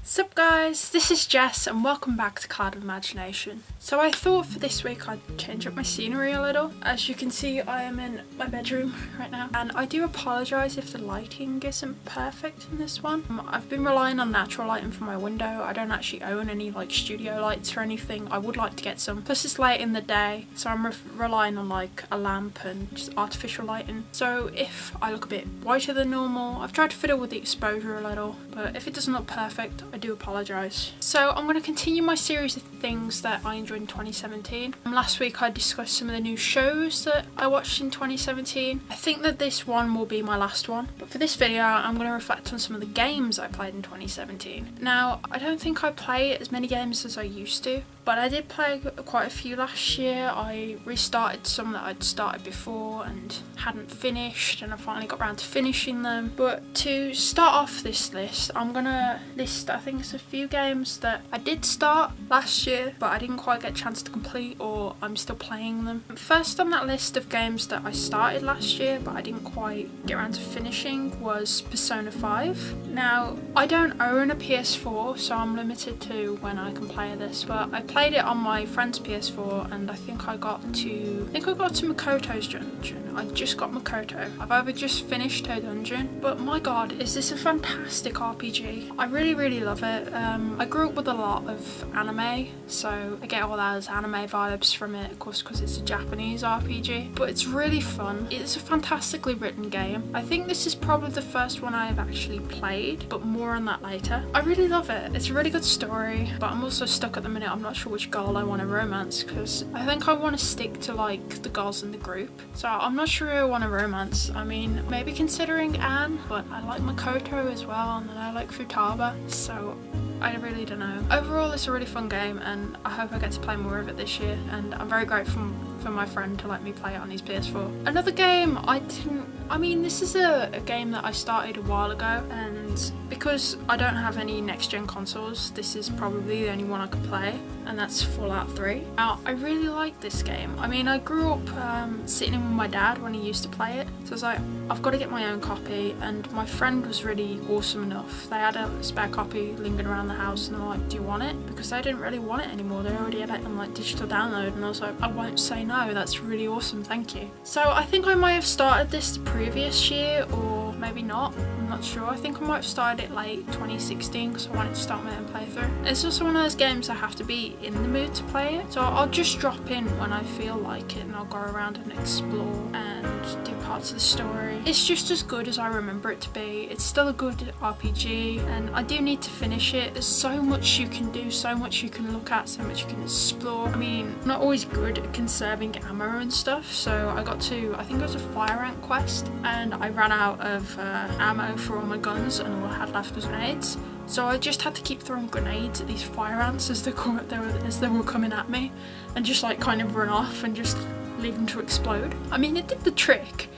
Sup guys, this is Jess and welcome back to Cloud of Imagination. So I thought for this week I'd change up my scenery a little. As you can see, I am in my bedroom right now and I do apologise if the lighting isn't perfect in this one. I've been relying on natural lighting from my window. I don't actually own any like studio lights or anything. I would like to get some. Plus it's late in the day, so I'm relying on like a lamp and just artificial lighting. So if I look a bit whiter than normal, I've tried to fiddle with the exposure a little, but if it doesn't look perfect, I do apologise. So I'm going to continue my series of things that I enjoyed in 2017. Last week I discussed some of the new shows that I watched in 2017. I think that this one will be my last one, but for this video I'm going to reflect on some of the games I played in 2017. Now, I don't think I play as many games as I used to, but I did play quite a few last year. I restarted some that I'd started before and hadn't finished, and I finally got around to finishing them. But to start off this list, I'm gonna list, I think it's a few games that I did start last year, but I didn't quite get a chance to complete, or I'm still playing them. First on that list of games that I started last year, but I didn't quite get around to finishing, was Persona 5. Now, I don't own a PS4, so I'm limited to when I can play this, but I played it on my friend's PS4 and I think I got to Makoto's dungeon. I just got Makoto. I've either just finished her dungeon, but my god, is this a fantastic RPG. I really love it. I grew up with a lot of anime, so I get all those anime vibes from it, of course, because it's a Japanese RPG, but it's really fun. It's a fantastically written game. I think this is probably the first one I've actually played, but more on that later. I really love it. It's a really good story, but I'm also stuck at the minute. I'm not sure which girl I want to romance, because I think I want to stick to like the girls in the group, so I'm not sure who I want to romance. I mean, maybe considering Anne, but I like Makoto as well, and then I like Futaba, so I really don't know. Overall, it's a really fun game and I hope I get to play more of it this year, and I'm very grateful for my friend to let me play it on his PS4. Another game this is a game that I started a while ago, and because I don't have any next gen consoles, this is probably the only one I could play, and that's Fallout 3. Now, I really like this game. I mean, I grew up sitting in with my dad when he used to play it, so I was like, I've got to get my own copy, and my friend was really awesome enough. They had a spare copy lingering around the house and they're like, do you want it? Because they didn't really want it anymore. They already had it on like digital download, and I was like, I won't say no, that's really awesome, thank you. So I think I might have started this the previous year, or maybe not, I'm not sure. I think I might have started it late 2016 because I wanted to start my own playthrough. It's also one of those games I have to be in the mood to play it, so I'll just drop in when I feel like it and I'll go around and explore and do parts of the story. It's just as good as I remember it to be. It's still a good RPG and I do need to finish it. There's so much you can do, so much you can look at, so much you can explore. I mean, I'm not always good at conserving ammo and stuff, so I got to, I think it was a fire ant quest, and I ran out of ammo for all my guns and all I had left was grenades. So I just had to keep throwing grenades at these fire ants as they were coming at me, and just like kind of run off and just leave them to explode. I mean, it did the trick,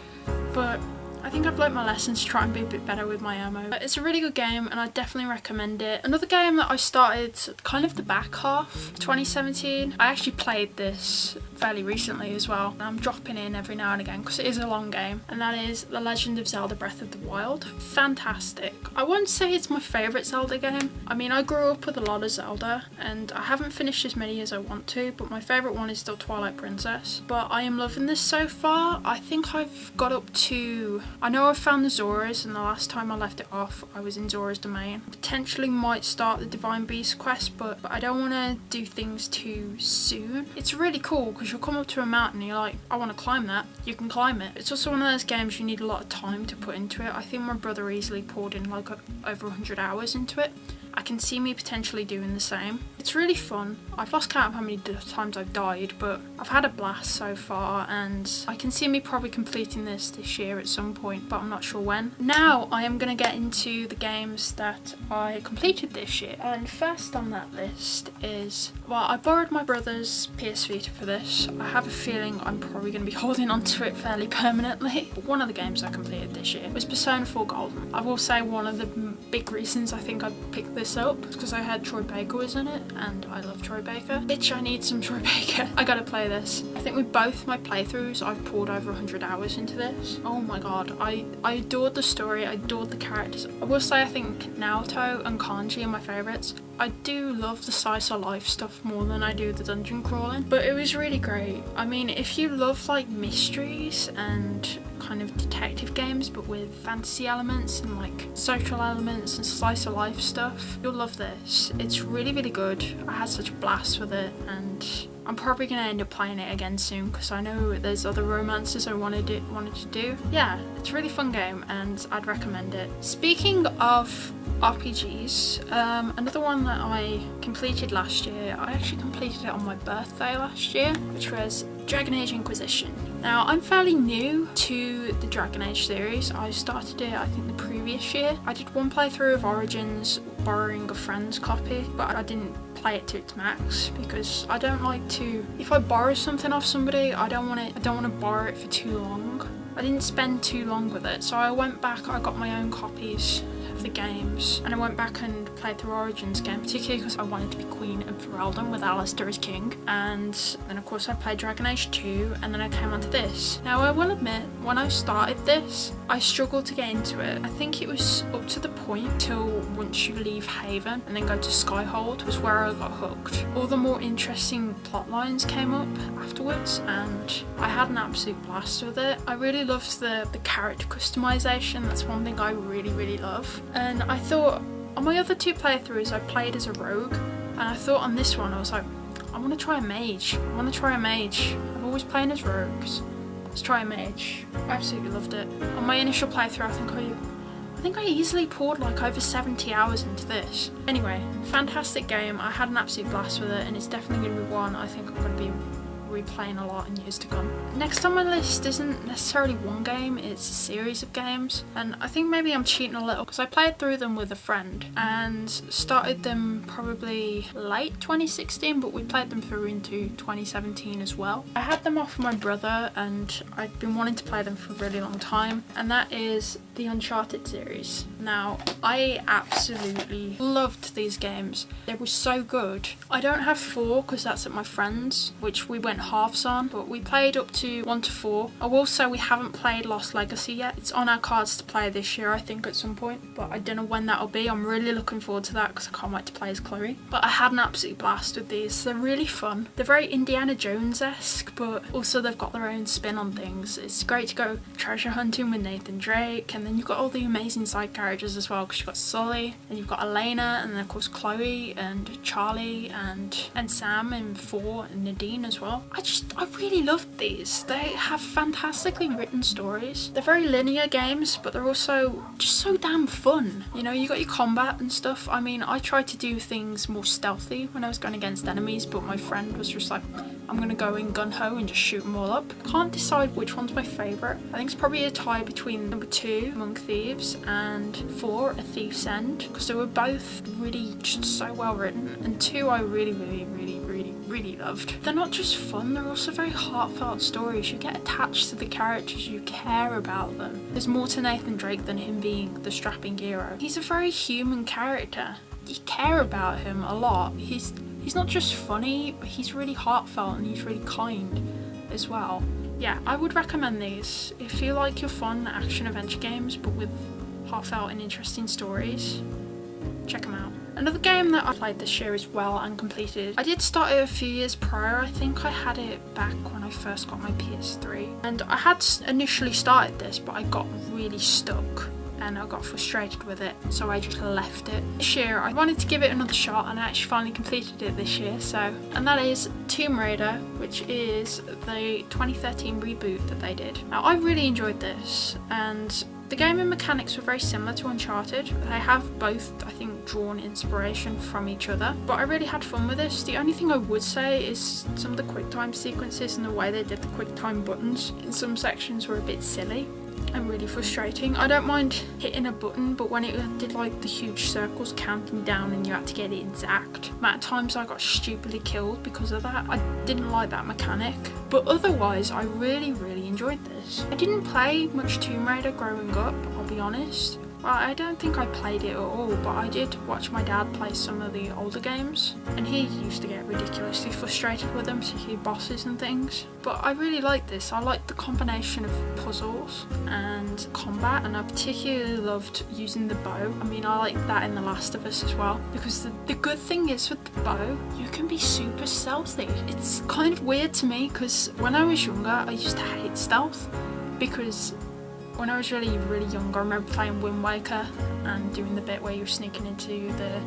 but I think I've learnt my lessons to try and be a bit better with my ammo. But it's a really good game and I definitely recommend it. Another game that I started kind of the back half of 2017, I actually played this fairly recently as well, and I'm dropping in every now and again because it is a long game, and that is The Legend of Zelda Breath of the Wild. Fantastic. I won't say it's my favourite Zelda game. I mean, I grew up with a lot of Zelda and I haven't finished as many as I want to, but my favourite one is still Twilight Princess. But I am loving this so far. I think I've got up to, I know I've found the Zoras, and the last time I left it off I was in Zora's Domain. Potentially might start the Divine Beast quest, but I don't want to do things too soon. It's really cool because you'll come up to a mountain and you're like, I want to climb that. You can climb it. It's also one of those games you need a lot of time to put into it. I think my brother easily poured in like over 100 hours into it. I can see me potentially doing the same. It's really fun. I've lost count of how many times I've died, but I've had a blast so far, and I can see me probably completing this year at some point, but I'm not sure when. Now I am going to get into the games that I completed this year, and first on that list is, well, I borrowed my brother's PS Vita for this. I have a feeling I'm probably going to be holding onto it fairly permanently. One of the games I completed this year was Persona 4 Golden. I will say one of the big reasons I think I picked this up because I heard Troy Baker was in it, and I love Troy Baker. Bitch, I need some Troy Baker. I gotta play this. I think with both my playthroughs, I've poured over 100 hours into this. Oh my god, I adored the story, I adored the characters. I will say I think Naoto and Kanji are my favourites. I do love the slice of life stuff more than I do the dungeon crawling, but it was really great. I mean, if you love like mysteries and kind of detective games but with fantasy elements and like social elements and slice of life stuff, you'll love this. It's really, really good. I had such a blast with it, and I'm probably going to end up playing it again soon because I know there's other romances I wanted to do. Yeah, it's a really fun game and I'd recommend it. Speaking of RPGs, another one that I completed last year, I actually completed it on my birthday last year, which was Dragon Age Inquisition. Now, I'm fairly new to the Dragon Age series. I started it, I think, the previous year. I did one playthrough of Origins, borrowing a friend's copy, but I didn't play it to its max because I don't like to, if I borrow something off somebody, I don't want to borrow it for too long. I didn't spend too long with it, so I went back, I got my own copies of the games, and I went back and played through Origins game, particularly because I wanted to be Queen of Ferelden with Alistair as king, and then of course I played Dragon Age 2, and then I came onto this. Now I will admit, when I started this, I struggled to get into it. I think it was up to the point till once you leave Haven and then go to Skyhold was where I got hooked. All the more interesting plot lines came up afterwards, and I had an absolute blast with it. I really loved the character customization. That's one thing I really, really love. And I thought, on my other two playthroughs I played as a rogue, and I thought on this one I was like, I want to try a mage. I'm always playing as rogues. Let's try a mage. I absolutely loved it. On my initial playthrough, I think I easily poured like over 70 hours into this. Anyway, fantastic game. I had an absolute blast with it, and it's definitely going to be one I think I'm going to be replaying a lot in years to come. Next on my list isn't necessarily one game, it's a series of games, and I think maybe I'm cheating a little because I played through them with a friend and started them probably late 2016, but we played them through into 2017 as well. I had them off my brother and I'd been wanting to play them for a really long time, and that is the Uncharted series. Now, I absolutely loved these games. They were so good. I don't have 4 because that's at my friend's, which we went halves on, but we played up to 1 to 4. I will say we haven't played Lost Legacy yet. It's on our cards to play this year, I think, at some point, but I don't know when that'll be. I'm really looking forward to that because I can't wait to play as Chloe. But I had an absolute blast with these. They're really fun. They're very Indiana Jones-esque, but also they've got their own spin on things. It's great to go treasure hunting with Nathan Drake, and then you've got all the amazing side characters as well, because you've got Sully, and you've got Elena, and then of course Chloe and Charlie and Sam and 4 and Nadine as well. I really loved these. They have fantastically written stories. They're very linear games, but they're also just so damn fun. You know, you got your combat and stuff. I mean, I tried to do things more stealthy when I was going against enemies, but my friend was just like, I'm gonna go in gun-ho and just shoot them all up. Can't decide which one's my favourite. I think it's probably a tie between number 2, Among Thieves, and 4, A Thief's End, because they were both really just so well written, and 2 I really loved. They're not just fun, they're also very heartfelt stories. You get attached to the characters, you care about them. There's more to Nathan Drake than him being the strapping hero. He's a very human character. You care about him a lot. He's not just funny, but he's really heartfelt and he's really kind as well. Yeah, I would recommend these. If you like your fun action adventure games but with heartfelt and interesting stories, check them out. Another game that I played this year as well and completed, I did start it a few years prior. I think I had it back when I first got my PS3, and I had initially started this, but I got really stuck and I got frustrated with it, so I just left it. This year I wanted to give it another shot, and I actually finally completed it this year, and that is Tomb Raider, which is the 2013 reboot that they did. Now, I really enjoyed this, and the game and mechanics were very similar to Uncharted. They have both, I think, drawn inspiration from each other, but I really had fun with this. The only thing I would say is some of the QuickTime sequences and the way they did the QuickTime buttons in some sections were a bit silly and really frustrating. I don't mind hitting a button, but when it did like the huge circles counting down and you had to get it exact, amount of times I got stupidly killed because of that. I didn't like that mechanic, but otherwise I really enjoyed this. I didn't play much Tomb Raider growing up, I'll be honest. Well, I don't think I played it at all, but I did watch my dad play some of the older games, and he used to get ridiculously frustrated with them, particularly bosses and things. But I really like this. I like the combination of puzzles and combat, and I particularly loved using the bow. I mean, I like that in The Last of Us as well, because the good thing is with the bow, you can be super stealthy. It's kind of weird to me, because when I was younger, I used to hate stealth, because when I was really young, I remember playing Wind Waker and doing the bit where you're sneaking into the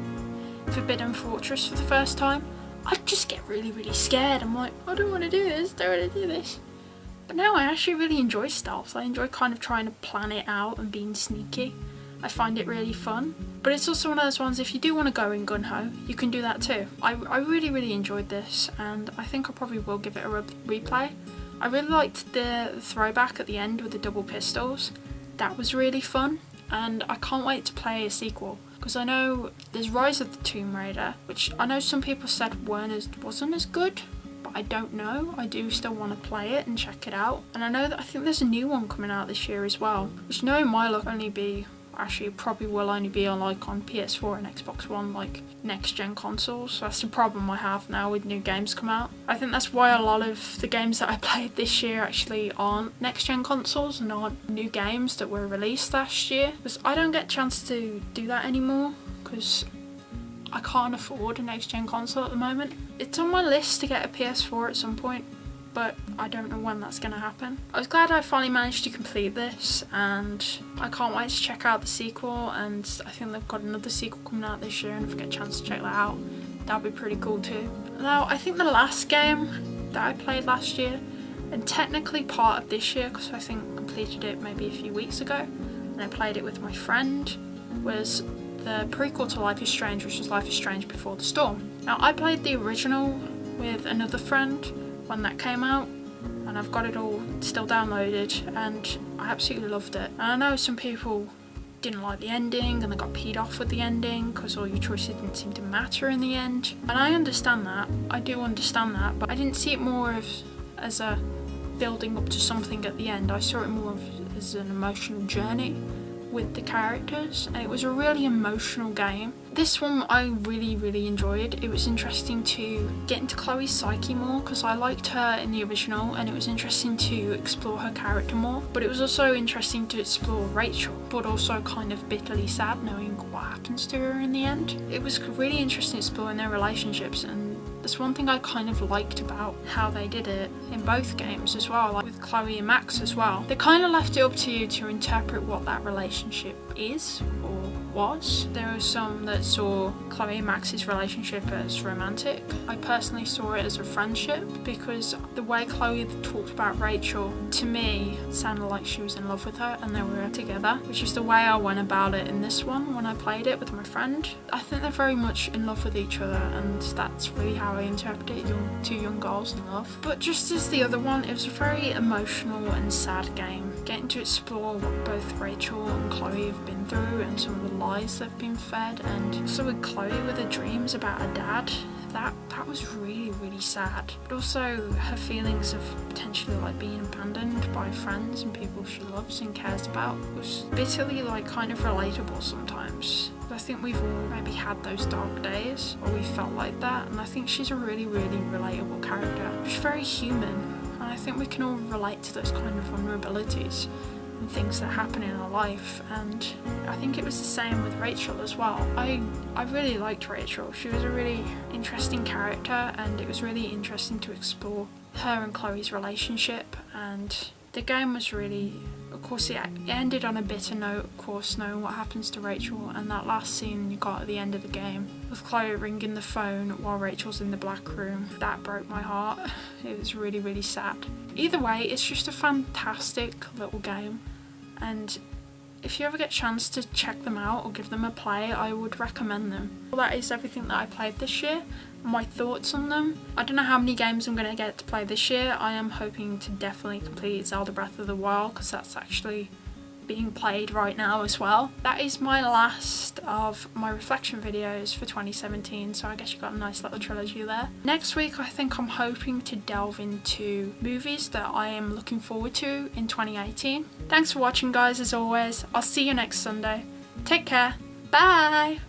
Forbidden Fortress for the first time. I'd just get really scared. I'm like, I don't want to do this, don't want to do this. But now I actually really enjoy stealth. I enjoy kind of trying to plan it out and being sneaky. I find it really fun. But it's also one of those ones, if you do want to go in gung-ho, you can do that too. I really enjoyed this, and I think I probably will give it a replay. I really liked the throwback at the end with the double pistols. That was really fun, and I can't wait to play a sequel, because I know there's Rise of the Tomb Raider, which I know some people said wasn't as good, but I don't know. I do still want to play it and check it out. And I think there's a new one coming out this year as well, which knowing my luck probably will only be on PS4 and Xbox One, like next gen consoles. So that's the problem I have now with new games come out. I think that's why a lot of the games that I played this year actually aren't next gen consoles and aren't new games that were released last year, because I don't get a chance to do that anymore, because I can't afford a next gen console at the moment. It's on my list to get a PS4 at some point, but I don't know when that's going to happen. I was glad I finally managed to complete this, and I can't wait to check out the sequel, and I think they've got another sequel coming out this year, and if I get a chance to check that out, that'd be pretty cool too. Now, I think the last game that I played last year, and technically part of this year, because I think I completed it maybe a few weeks ago, and I played it with my friend, was the prequel to Life is Strange, which was Life is Strange Before the Storm. Now, I played the original with another friend when that came out, and I've got it all still downloaded, and I absolutely loved it. And I know some people didn't like the ending and they got peed off with the ending because all your choices didn't seem to matter in the end, and I understand that. I do understand that, but I didn't see it more as a building up to something at the end. I saw it more as an emotional journey with the characters, and it was a really emotional game. This one I really enjoyed. It was interesting to get into Chloe's psyche more, because I liked her in the original, and it was interesting to explore her character more, but it was also interesting to explore Rachel, but also kind of bitterly sad knowing what happens to her in the end. It was really interesting exploring their relationships, and that's one thing I kind of liked about how they did it in both games as well, like with Chloe and Max as well. They kind of left it up to you to interpret what that relationship is or was. There were some that saw Chloe and Max's relationship as romantic. I personally saw it as a friendship, because the way Chloe talked about Rachel, to me, sounded like she was in love with her and they were together, which is the way I went about it in this one when I played it with my friend. I think they're very much in love with each other, and that's really how I interpret it, two young girls in love. But just as the other one, it was a very emotional and sad game, getting to explore what both Rachel and Chloe have been through and some of the lies they've been fed, and also with Chloe with her dreams about her dad. That was really sad, but also her feelings of potentially like being abandoned by friends and people she loves and cares about was bitterly kind of relatable sometimes. I think we've all maybe had those dark days or we felt like that, and I think she's a really relatable character. She's very human, and I think we can all relate to those kind of vulnerabilities and things that happen in our life, and I think it was the same with Rachel as well. I really liked Rachel. She was a really interesting character, and it was really interesting to explore her and Chloe's relationship, and the game was really, of course, it ended on a bitter note, of course, knowing what happens to Rachel, and that last scene you got at the end of the game with Chloe ringing the phone while Rachel's in the black room, that broke my heart. It was really sad. Either way, it's just a fantastic little game, and if you ever get a chance to check them out or give them a play, I would recommend them. Well, that is everything that I played this year, my thoughts on them. I don't know how many games I'm going to get to play this year. I am hoping to definitely complete Zelda Breath of the Wild, because that's actually being played right now as well. That is my last of my reflection videos for 2017, so I guess you got a nice little trilogy there. Next week I think I'm hoping to delve into movies that I am looking forward to in 2018. Thanks for watching, guys. As always, I'll see you next Sunday. Take care. Bye.